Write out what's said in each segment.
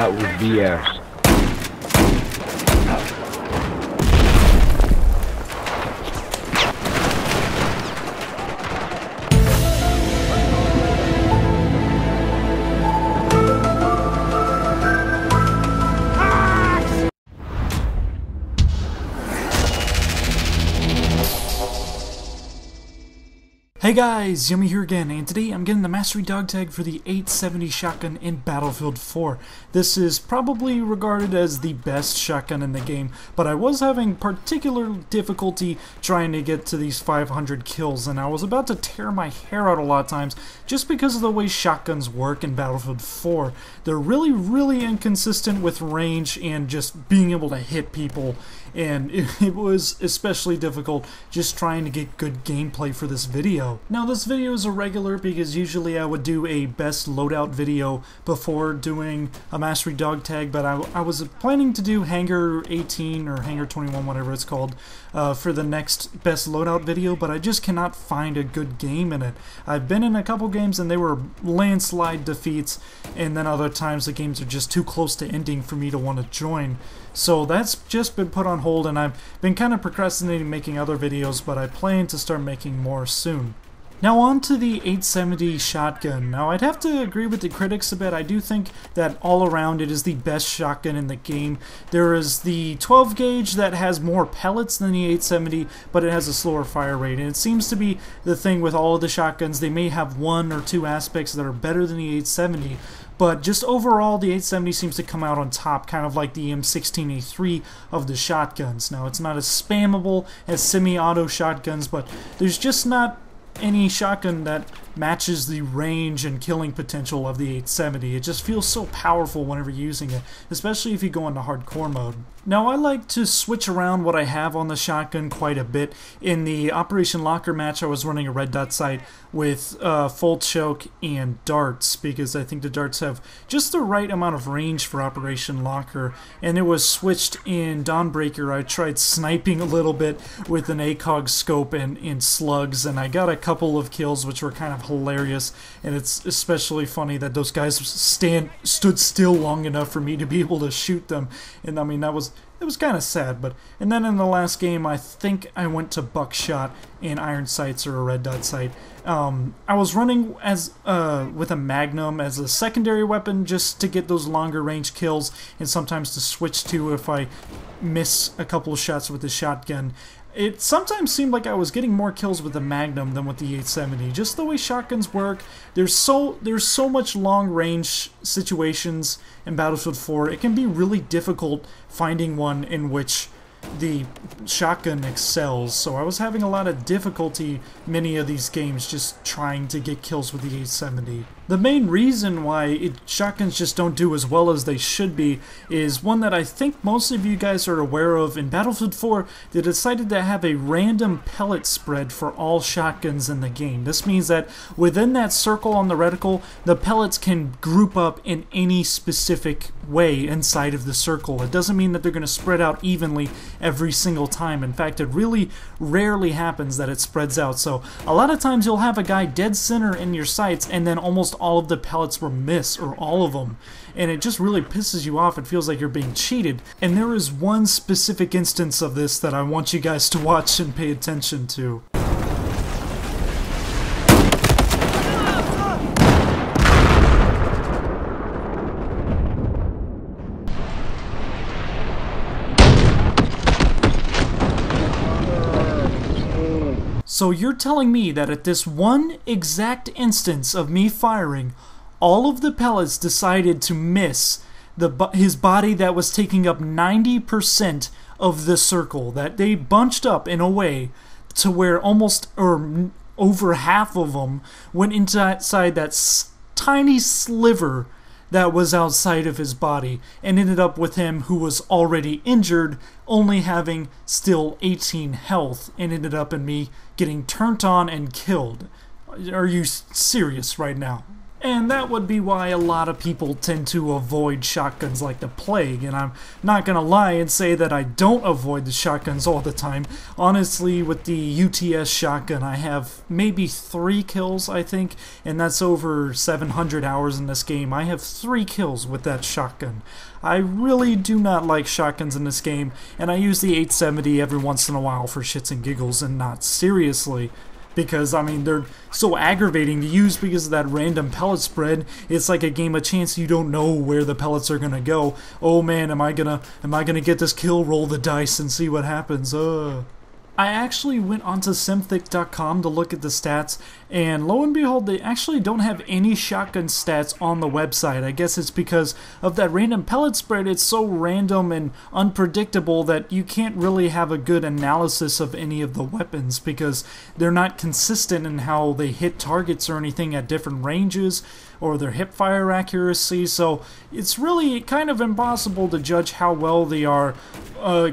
That was BS. Hey guys, Yummy here again, and today I'm getting the mastery dog tag for the 870 shotgun in Battlefield 4. This is probably regarded as the best shotgun in the game, but I was having particular difficulty trying to get to these 500 kills, and I was about to tear my hair out a lot of times just because of the way shotguns work in Battlefield 4. They're really inconsistent with range and just being able to hit people, and it was especially difficult just trying to get good gameplay for this video. Now this video is irregular because usually I would do a best loadout video before doing a mastery dog tag, but I was planning to do Hangar 18 or Hangar 21, whatever it's called, for the next best loadout video, but I just cannot find a good game in it. I've been in a couple games and they were landslide defeats, and then other times the games are just too close to ending for me to want to join. So that's just been put on hold, and I've been kind of procrastinating making other videos, but I plan to start making more soon. Now on to the 870 shotgun. Now I'd have to agree with the critics a bit. I do think that all around it is the best shotgun in the game. There is the 12 gauge that has more pellets than the 870, but it has a slower fire rate, and it seems to be the thing with all of the shotguns. They may have one or two aspects that are better than the 870, but just overall the 870 seems to come out on top, kind of like the M16A3 of the shotguns. Now it's not as spammable as semi-auto shotguns, but there's just not any shotgun that matches the range and killing potential of the 870. It just feels so powerful whenever using it, especially if you go into hardcore mode. Now I like to switch around what I have on the shotgun quite a bit. In the Operation Locker match I was running a red dot sight with full choke and darts, because I think the darts have just the right amount of range for Operation Locker, and it was switched in Dawnbreaker. I tried sniping a little bit with an ACOG scope and slugs, and I got a couple of kills which were kind of hilarious, and it's especially funny that those guys stood still long enough for me to be able to shoot them, and I mean it was kind of sad. And then in the last game I think I went to buckshot and iron sights or a red dot sight. I was running as with a Magnum as a secondary weapon just to get those longer range kills, and sometimes to switch to if I miss a couple of shots with the shotgun. It sometimes seemed like I was getting more kills with the Magnum than with the 870. Just the way shotguns work, there's so much long-range situations in Battlefield 4. It can be really difficult finding one in which the shotgun excels, so I was having a lot of difficulty many of these games just trying to get kills with the 870. The main reason why shotguns just don't do as well as they should be is one that I think most of you guys are aware of. In Battlefield 4, they decided to have a random pellet spread for all shotguns in the game. This means that within that circle on the reticle, the pellets can group up in any specific way inside of the circle. It doesn't mean that they're going to spread out evenly every single time. In fact, it really rarely happens that it spreads out. So a lot of times you'll have a guy dead center in your sights, and then almost all of the pellets will miss, or all of them, and it just really pisses you off. It feels like you're being cheated. And there is one specific instance of this that I want you guys to watch and pay attention to. So you're telling me that at this one exact instance of me firing, all of the pellets decided to miss his body that was taking up 90% of the circle, that they bunched up in a way to where almost or over half of them went inside that tiny sliver that was outside of his body, and ended up with him, who was already injured, only having still 18 health, and ended up in me getting turned on and killed. Are you serious right now? And that would be why a lot of people tend to avoid shotguns like the plague, and I'm not gonna lie and say that I don't avoid the shotguns all the time. Honestly, with the UTS shotgun, I have maybe 3 kills, I think, and that's over 700 hours in this game. I have 3 kills with that shotgun. I really do not like shotguns in this game, and I use the 870 every once in a while for shits and giggles and not seriously. Because, I mean, they're so aggravating to use because of that random pellet spread. It's like a game of chance. You don't know where the pellets are gonna go. Oh man, am I gonna get this kill? Roll the dice and see what happens. I actually went onto simthic.com to look at the stats, and lo and behold, they actually don't have any shotgun stats on the website. I guess it's because of that random pellet spread. It's so random and unpredictable that you can't really have a good analysis of any of the weapons because they're not consistent in how they hit targets or anything at different ranges or their hip fire accuracy, so it's really kind of impossible to judge how well they are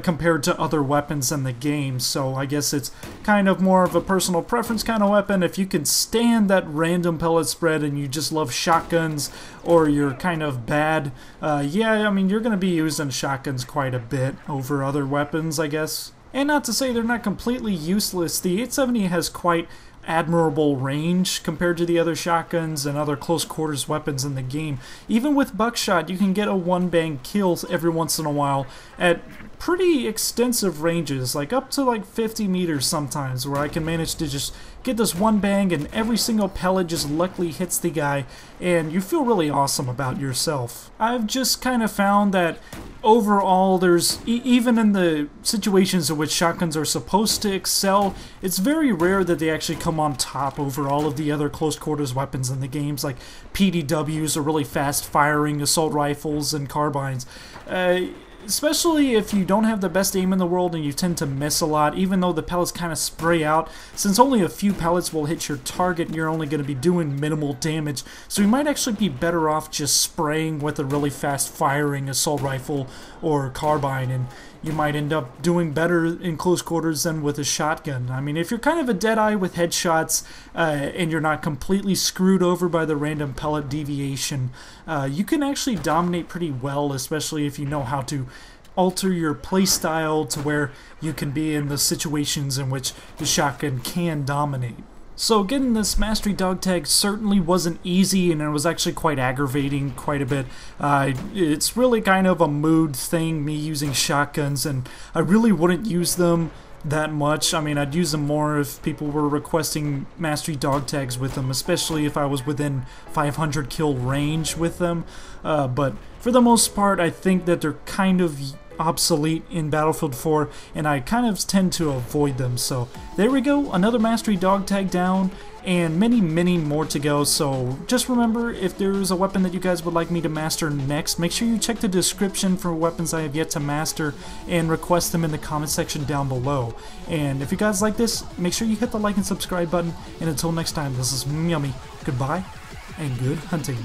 compared to other weapons in the game. So I guess it's kind of more of a personal preference kind of weapon. If you can stand that random pellet spread and you just love shotguns, or you're kind of bad, yeah, I mean, you're going to be using shotguns quite a bit over other weapons, I guess. And not to say they're not completely useless, the 870 has quite admirable range compared to the other shotguns and other close quarters weapons in the game. Even with buckshot, you can get a one-bang kill every once in a while at pretty extensive ranges, like up to like 50 meters sometimes, where I can manage to just get this one bang and every single pellet just luckily hits the guy, and you feel really awesome about yourself. I've just kind of found that overall there's, even in the situations in which shotguns are supposed to excel, it's very rare that they actually come on top over all of the other close quarters weapons in the games, like PDWs or really fast firing assault rifles and carbines. Especially if you don't have the best aim in the world and you tend to miss a lot, even though the pellets kind of spray out, since only a few pellets will hit your target and you're only going to be doing minimal damage, so you might actually be better off just spraying with a really fast firing assault rifle or carbine, and you might end up doing better in close quarters than with a shotgun. I mean, if you're kind of a deadeye with headshots and you're not completely screwed over by the random pellet deviation, you can actually dominate pretty well, especially if you know how to alter your playstyle to where you can be in the situations in which the shotgun can dominate. So getting this mastery dog tag certainly wasn't easy, and it was actually quite aggravating quite a bit. It's really kind of a mood thing, me using shotguns, and I really wouldn't use them that much. I mean, I'd use them more if people were requesting mastery dog tags with them, especially if I was within 500 kill range with them. But for the most part, I think that they're kind of obsolete in Battlefield 4, and I kind of tend to avoid them. So there we go, another mastery dog tag down, and many more to go. So just remember, if there's a weapon that you guys would like me to master next, make sure you check the description for weapons I have yet to master and request them in the comment section down below. And if you guys like this, make sure you hit the like and subscribe button, and until next time, this is Yummy. Goodbye and good hunting.